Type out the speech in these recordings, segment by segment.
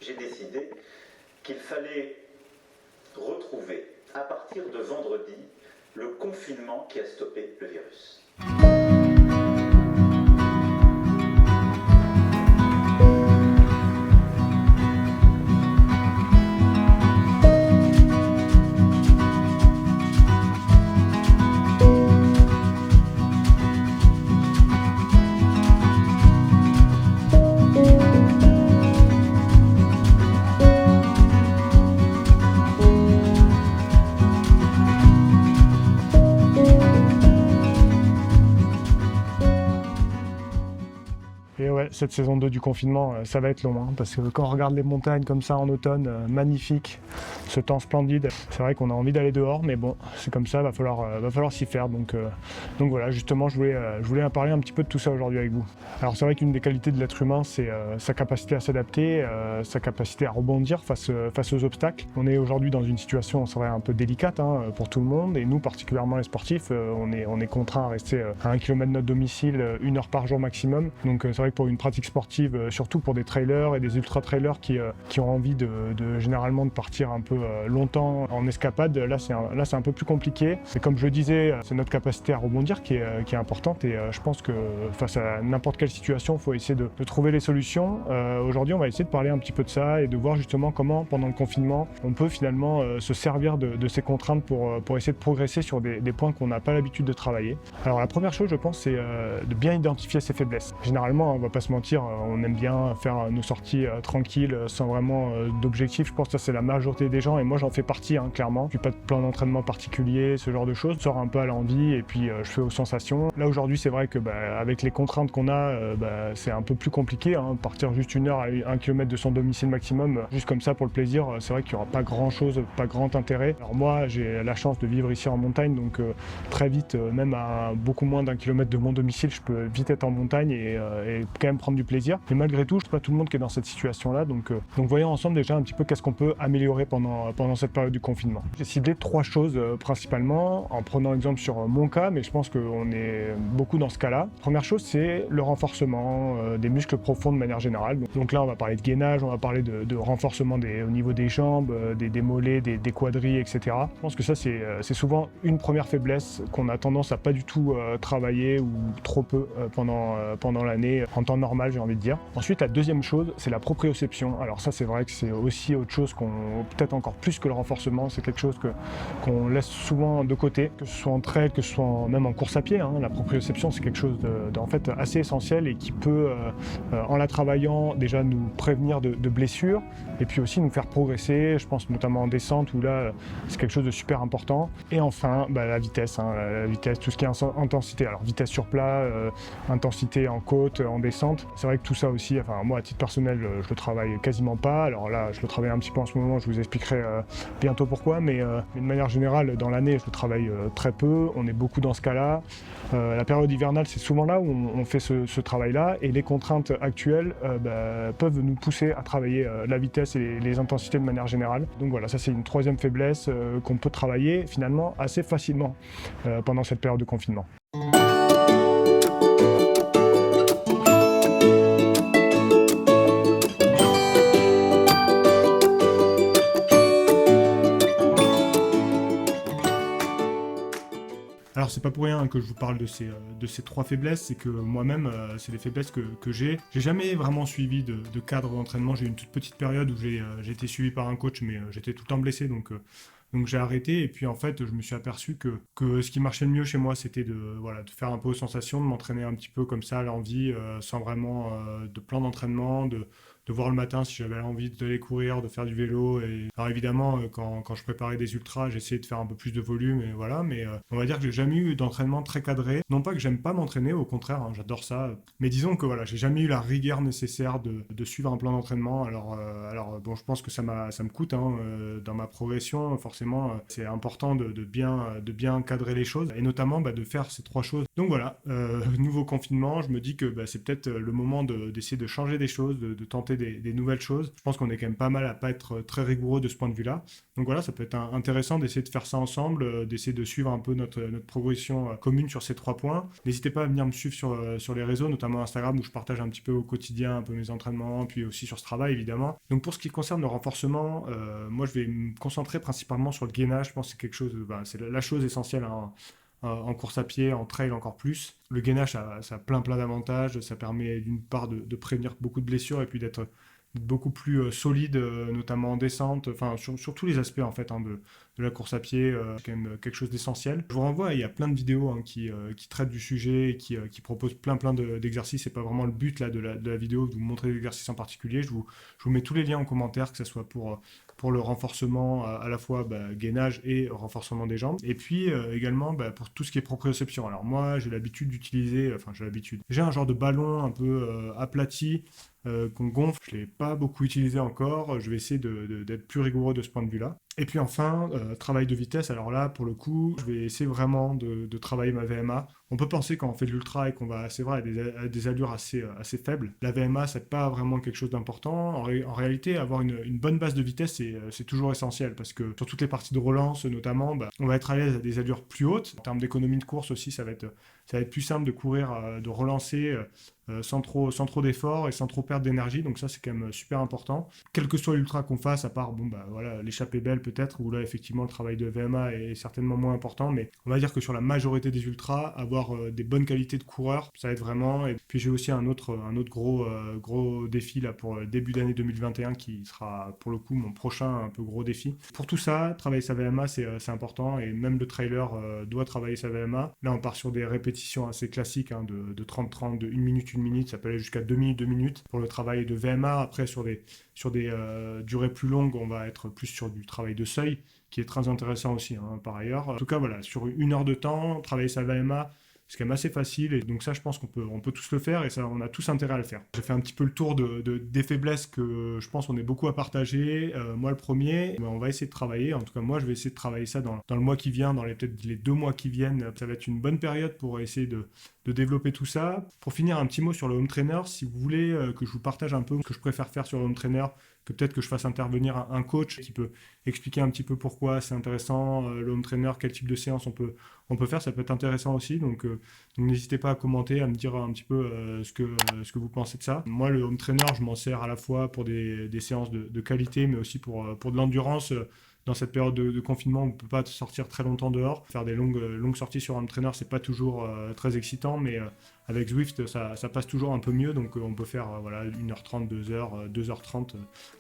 J'ai décidé qu'il fallait retrouver, à partir de vendredi, le confinement qui a stoppé le virus. Et ouais, cette saison 2 du confinement, ça va être long, hein, parce que quand on regarde les montagnes comme ça en automne, magnifique, ce temps splendide, c'est vrai qu'on a envie d'aller dehors, mais bon, c'est comme ça, va falloir s'y faire. Donc voilà, justement, je voulais en parler un petit peu de tout ça aujourd'hui avec vous. Alors c'est vrai qu'une des qualités de l'être humain, c'est sa capacité à s'adapter, sa capacité à rebondir face aux obstacles. On est aujourd'hui dans une situation, c'est vrai, un peu délicate, hein, pour tout le monde, et nous, particulièrement les sportifs, on est contraints à rester à 1 km de notre domicile, 1 heure par jour maximum. Donc c'est vrai que pour une pratique sportive, surtout pour des trailers et des ultra-trailers qui ont envie généralement de partir un peu longtemps en escapade, là c'est un peu plus compliqué. Et comme je le disais, c'est notre capacité à rebondir qui est importante, et je pense que face à n'importe quelle situation, il faut essayer de trouver les solutions. Aujourd'hui, on va essayer de parler un petit peu de ça et de voir justement comment, pendant le confinement, on peut finalement se servir de ces contraintes pour essayer de progresser sur des points qu'on n'a pas l'habitude de travailler. Alors la première chose, je pense, c'est de bien identifier ses faiblesses. Généralement, on va pas se mentir, on aime bien faire nos sorties tranquilles, sans vraiment d'objectif. Je pense que ça, c'est la majorité des gens, et moi j'en fais partie, hein, clairement. Je n'ai pas de plan d'entraînement particulier, ce genre de choses. Je sors un peu à l'envie et puis je fais aux sensations. Là aujourd'hui, c'est vrai que avec les contraintes qu'on a, c'est un peu plus compliqué, hein. Partir juste 1 heure à 1 km de son domicile maximum, juste comme ça pour le plaisir, c'est vrai qu'il n'y aura pas grand chose, pas grand intérêt. Alors moi, j'ai la chance de vivre ici en montagne, donc très vite, même à beaucoup moins d'1 kilomètre de mon domicile, je peux vite être en montagne et quand même prendre du plaisir. Mais malgré tout, je ne sais pas tout le monde qui est dans cette situation-là, donc voyons ensemble déjà un petit peu qu'est-ce qu'on peut améliorer pendant cette période du confinement. J'ai ciblé 3 choses principalement, en prenant exemple sur mon cas, mais je pense qu'on est beaucoup dans ce cas-là. Première chose, c'est le renforcement des muscles profonds de manière générale. Donc là, on va parler de gainage, on va parler de renforcement au niveau des jambes, des mollets, des quadris, etc. Je pense que ça, c'est souvent une première faiblesse qu'on a tendance à pas du tout travailler, ou trop peu pendant l'année, en temps normal, j'ai envie de dire. Ensuite, la deuxième chose, c'est la proprioception. Alors ça, c'est vrai que c'est aussi autre chose peut-être encore plus que le renforcement, c'est quelque chose qu'on laisse souvent de côté, que ce soit en trail, que ce soit même en course à pied, hein. La proprioception, c'est quelque chose en fait assez essentiel, et qui peut, en la travaillant, déjà nous prévenir de blessures, et puis aussi nous faire progresser. Je pense notamment en descente, où là, c'est quelque chose de super important. Et enfin, la vitesse, hein, la vitesse, tout ce qui est intensité. Alors vitesse sur plat, intensité en côte, en descente. C'est vrai que tout ça aussi, enfin moi à titre personnel, je le travaille quasiment pas. Alors là, je le travaille un petit peu en ce moment, je vous expliquerai bientôt pourquoi, mais de manière générale, dans l'année, je le travaille très peu. On est beaucoup dans ce cas-là. La période hivernale, c'est souvent là où on fait ce travail-là, et les contraintes actuelles peuvent nous pousser à travailler la vitesse et les intensités de manière générale. Donc voilà, ça c'est une troisième faiblesse qu'on peut travailler finalement assez facilement pendant cette période de confinement. Alors c'est pas pour rien que je vous parle de ces 3 faiblesses, c'est que moi-même, c'est des faiblesses que j'ai. J'ai jamais vraiment suivi de cadre d'entraînement. J'ai eu une toute petite période où j'ai été suivi par un coach, mais j'étais tout le temps blessé, donc j'ai arrêté. Et puis en fait, je me suis aperçu que ce qui marchait le mieux chez moi, c'était de faire un peu aux sensations, de m'entraîner un petit peu comme ça à l'envie, sans vraiment de plan d'entraînement, de voir le matin si j'avais envie d'aller courir, de faire du vélo. Et alors évidemment, quand je préparais des ultras, j'essayais de faire un peu plus de volume, et voilà. Mais on va dire que j'ai jamais eu d'entraînement très cadré. Non pas que j'aime pas m'entraîner, au contraire, hein, j'adore ça. Mais disons que voilà, j'ai jamais eu la rigueur nécessaire de suivre un plan d'entraînement. Alors bon, je pense que ça me coûte, hein, dans ma progression. Forcément, c'est important de bien cadrer les choses, et notamment de faire ces 3 choses. Donc voilà, nouveau confinement, je me dis que c'est peut-être le moment d'essayer de changer des choses, de tenter tenter des nouvelles choses. Je pense qu'on est quand même pas mal à pas être très rigoureux de ce point de vue-là. Donc voilà, ça peut être intéressant d'essayer de faire ça ensemble, d'essayer de suivre un peu notre progression commune sur ces 3 points. N'hésitez pas à venir me suivre sur les réseaux, notamment Instagram, où je partage un petit peu au quotidien un peu mes entraînements, puis aussi sur ce travail évidemment. Donc pour ce qui concerne le renforcement, moi je vais me concentrer principalement sur le gainage. Je pense que c'est quelque chose, c'est la chose essentielle en course à pied, en trail encore plus. Le gainage, ça a plein d'avantages. Ça permet d'une part de prévenir beaucoup de blessures et puis d'être beaucoup plus solide, notamment en descente, enfin sur tous les aspects en fait de la course à pied, c'est quand même quelque chose d'essentiel. Je vous renvoie, il y a plein de vidéos qui traitent du sujet et qui proposent plein d'exercices. C'est pas vraiment le but là de la vidéo de vous montrer des exercices en particulier. Je vous mets tous les liens en commentaire, que ce soit pour le renforcement à la fois gainage et renforcement des jambes. Et puis également pour tout ce qui est proprioception. Alors moi j'ai j'ai un genre de ballon un peu aplati qu'on gonfle. Je ne l'ai pas beaucoup utilisé encore. Je vais essayer d'être plus rigoureux de ce point de vue-là. Et puis enfin, travail de vitesse. Alors là, pour le coup, je vais essayer vraiment de travailler ma VMA. On peut penser quand on fait de l'ultra et qu'on va, c'est vrai, à des allures assez faibles, la VMA, c'est pas vraiment quelque chose d'important. En réalité, avoir une bonne base de vitesse, c'est toujours essentiel parce que sur toutes les parties de relance, notamment, on va être à l'aise à des allures plus hautes. En termes d'économie de course aussi, ça va être plus simple de courir, de relancer sans trop d'efforts et sans trop perdre d'énergie. Donc ça, c'est quand même super important. Quel que soit l'ultra qu'on fasse, à part l'échappée belle peut-être, où là, effectivement, le travail de VMA est certainement moins important. Mais on va dire que sur la majorité des ultras, avoir des bonnes qualités de coureur, ça aide vraiment. Et puis j'ai aussi un autre gros défi là pour le début d'année 2021 qui sera pour le coup mon prochain un peu gros défi. Pour tout ça, travailler sa VMA, c'est important. Et même le trailer doit travailler sa VMA. Là, on part sur des répétitions assez classiques de 30-30, de 1 minute, ça peut aller jusqu'à 2 minutes pour le travail de VMA. Après, sur des durées plus longues, on va être plus sur du travail de seuil, qui est très intéressant aussi, par ailleurs. En tout cas, voilà, sur 1 heure de temps, travailler sa VMA, c'est quand même assez facile, et donc ça, je pense qu'on peut tous le faire, et ça, on a tous intérêt à le faire. J'ai fait un petit peu le tour des faiblesses que je pense qu'on est beaucoup à partager. Moi, le premier, on va essayer de travailler, en tout cas, moi, je vais essayer de travailler ça dans le mois qui vient, peut-être les 2 mois qui viennent. Ça va être une bonne période pour essayer de développer tout ça. Pour finir, un petit mot sur le home trainer. Si vous voulez que je vous partage un peu ce que je préfère faire sur le home trainer, que peut-être que je fasse intervenir un coach qui peut expliquer un petit peu pourquoi c'est intéressant, le home trainer, quel type de séance on peut faire, ça peut être intéressant aussi. Donc n'hésitez pas à commenter, à me dire un petit peu ce que vous pensez de ça. Moi, le home trainer, je m'en sers à la fois pour des séances de qualité, mais aussi pour de l'endurance. Dans cette période de confinement, on ne peut pas sortir très longtemps dehors. Faire des longues sorties sur home trainer, c'est pas toujours très excitant, mais avec Zwift, ça passe toujours un peu mieux. Donc on peut faire 1h30, 2h, 2h30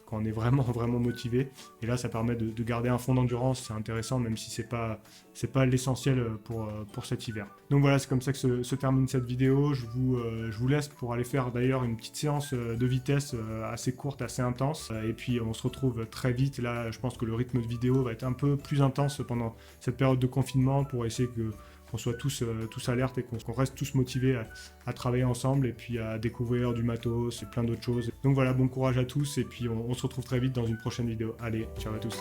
quand on est vraiment motivé. Et là, ça permet de garder un fond d'endurance. C'est intéressant, même si c'est pas l'essentiel pour cet hiver. Donc voilà, c'est comme ça que se termine cette vidéo. Je vous laisse pour aller faire d'ailleurs une petite séance de vitesse assez courte, assez intense. Et puis on se retrouve très vite. Là, je pense que le rythme de vidéo va être un peu plus intense pendant cette période de confinement pour essayer qu'on soit tous alertes et qu'on reste tous motivés à travailler ensemble et puis à découvrir du matos et plein d'autres choses. Donc voilà, bon courage à tous et puis on se retrouve très vite dans une prochaine vidéo. Allez, ciao à tous.